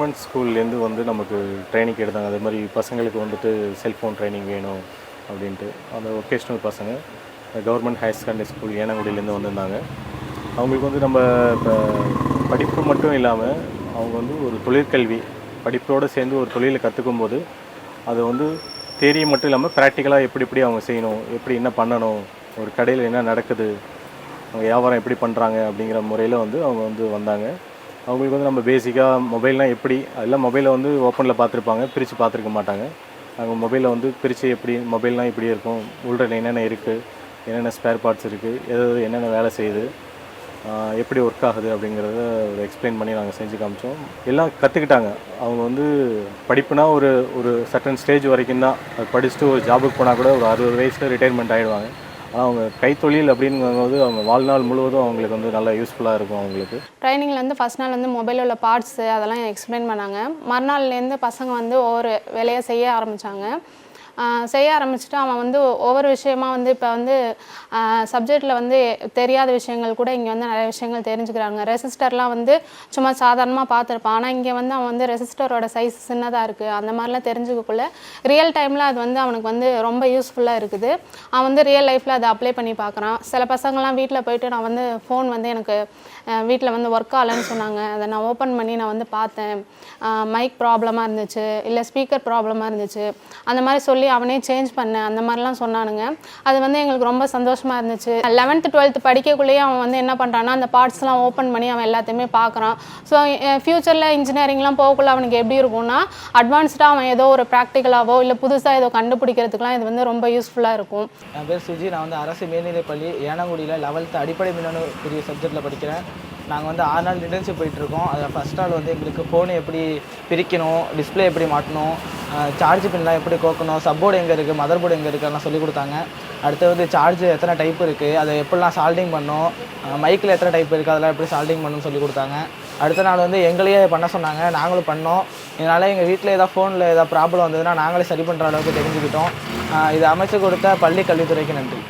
Government ஸ்கூல்லேருந்து வந்து நமக்கு ட்ரைனிங் எடுத்தாங்க. அதே மாதிரி பசங்களுக்கு வந்துட்டு செல்ஃபோன் ட்ரைனிங் வேணும் அப்படின்ட்டு அந்த ஒகேஷ்னல் பசங்க கவர்மெண்ட் ஹையர் செகண்டரி ஸ்கூல் ஏனங்குடியிலேருந்து வந்திருந்தாங்க. அவங்களுக்கு வந்து நம்ம இப்போ படிப்பு மட்டும் இல்லாமல் அவங்க வந்து ஒரு தொழிற்கல்வி படிப்போடு சேர்ந்து ஒரு தொழிலை கற்றுக்கும் போது அது வந்து தேரியை மட்டும் இல்லாமல் ப்ராக்டிக்கலாக எப்படி அவங்க செய்யணும், எப்படி என்ன பண்ணணும், ஒரு கடையில் என்ன நடக்குது, அவங்க வியாபாரம் எப்படி பண்ணுறாங்க அப்படிங்கிற முறையில் வந்து அவங்க வந்து வந்தாங்க. அவங்களுக்கு வந்து நம்ம பேசிக்காக மொபைல்னால் எப்படி எல்லாம் மொபைலை வந்து ஓப்பனில் பார்த்துருப்பாங்க, பிரித்து பார்த்துருக்க மாட்டாங்க. அவங்க மொபைலை வந்து பிரித்து எப்படி மொபைல்னால் இப்படி இருக்கும், உள்ள என்னென்ன இருக்குது, என்னென்ன ஸ்பேர் பார்ட்ஸ் இருக்குது, என்னென்ன வேலை செய்யுது, எப்படி ஒர்க் ஆகுது அப்படிங்கிறத எக்ஸ்பிளைன் பண்ணி நாங்கள் செஞ்சு காமிச்சோம். எல்லாம் கற்றுக்கிட்டாங்க. அவங்க வந்து படிப்புனா ஒரு ஒரு சர்டன் ஸ்டேஜ் வரைக்கும் தான். அது படிச்சுட்டு ஒரு ஜாபுக்கு போனால் கூட ஒரு 60 வயசில் ரிட்டையர்மெண்ட் ஆகிடுவாங்க. ஆனால் அவங்க கைத்தொழில் அப்படிங்கும்போது அவங்க வாழ்நாள் முழுவதும் அவங்களுக்கு வந்து நல்லா யூஸ்ஃபுல்லாக இருக்கும். அவங்களுக்கு ட்ரைனிங்கில் வந்து ஃபஸ்ட் நாள் வந்து மொபைலில் உள்ள பார்ட்ஸு அதெல்லாம் எக்ஸ்பிளைன் பண்ணாங்க. மறுநாள்லேருந்து பசங்க வந்து ஒவ்வொரு வேலையை செய்ய ஆரம்பித்தாங்க. அவன் வந்து ஒவ்வொரு விஷயமா வந்து இப்போ வந்து சப்ஜெக்டில் வந்து தெரியாத விஷயங்கள் கூட இங்கே வந்து நிறைய விஷயங்கள் தெரிஞ்சுக்கிறாங்க. ரெசிஸ்டர்லாம் வந்து சும்மா சாதாரணமாக பார்த்துருப்பான். ஆனால் இங்கே வந்து அவன் வந்து ரெசிஸ்டரோட சைஸ் சின்னதாக இருக்குது. அந்த மாதிரிலாம் தெரிஞ்சுக்கக்குள்ள ரியல் டைமில் அது வந்து அவனுக்கு வந்து ரொம்ப யூஸ்ஃபுல்லாக இருக்குது. அவன் வந்து ரியல் லைஃப்பில் அதை அப்ளை பண்ணி பார்க்குறான். சில பசங்கள்லாம் வீட்டில் போயிட்டு நான் வந்து ஃபோன் வந்து எனக்கு வீட்டில் வந்து ஒர்க் ஆகலைன்னு சொன்னாங்க. அதை நான் ஓப்பன் பண்ணி நான் வந்து பார்த்தேன், மைக் ப்ராப்ளமாக இருந்துச்சு, இல்லை ஸ்பீக்கர் ப்ராப்ளமாக இருந்துச்சு, அந்த மாதிரி சொல்லி அவனே சேஞ்ச் பண்ணேன், அந்த மாதிரிலாம் சொன்னானுங்க. அது வந்து எங்களுக்கு ரொம்ப சந்தோஷமாக இருந்துச்சு. 11th 12th படிக்கக்குள்ளேயே அவன் வந்து என்ன பண்ணுறான்னா அந்த பார்ட்ஸ்லாம் ஓப்பன் பண்ணி அவன் எல்லாத்தையுமே பார்க்குறான். ஸோ ஃப்யூச்சரில் இன்ஜினியரிங்லாம் போகக்குள்ள அவனுக்கு எப்படி இருக்கும்னா அட்வான்ஸ்டாக அவன் ஏதோ ஒரு ப்ராக்டிக்கலாவோ இல்லை புதுசாக ஏதோ கண்டுபிடிக்கிறதுக்குலாம் இது வந்து ரொம்ப யூஸ்ஃபுல்லாக இருக்கும். என் பேர் சுஜி. நான் வந்து அரசு மேல்நிலைப்பள்ளி ஏனங்குடியில் 11th அடிப்படை மின்னணு பிரிவு சப்ஜெக்டில் படிக்கிறேன். நாங்கள் வந்து 6 நாள் இன்டர்ன்ஷிப் போயிட்டுருக்கோம். அதில் ஃபஸ்ட் நாள் வந்து எங்களுக்கு ஃபோனை எப்படி பிரிக்கணும், டிஸ்பிளே எப்படி மாட்டணும், சார்ஜ் பின்லாம் எப்படி கோக்கணும், சப்போர்டு எங்கே இருக்குது, மதர் போர்டு எங்கே இருக்குது எல்லாம் சொல்லிக் கொடுத்தாங்க. அடுத்து வந்து சார்ஜ் எத்தனை டைப் இருக்குது, அதை எப்படிலாம் சால்டிங் பண்ணணும், மைக்கில் எத்தனை டைப் இருக்குது அதெல்லாம் எப்படி சால்டிங் பண்ணணும்னு சொல்லி கொடுத்தாங்க. அடுத்த நாள் வந்து எங்களையே பண்ண சொன்னாங்க, நாங்களும் பண்ணோம். இதனால் எங்கள் வீட்டில் ஏதாவது ஃபோனில் ஏதாவது ப்ராப்ளம் வந்ததுன்னா நாங்களே சரி பண்ணுற அளவுக்கு தெரிஞ்சுக்கிட்டோம். இது அமைச்சு கொடுத்த பள்ளி கல்வித்துறைக்கு நன்றி.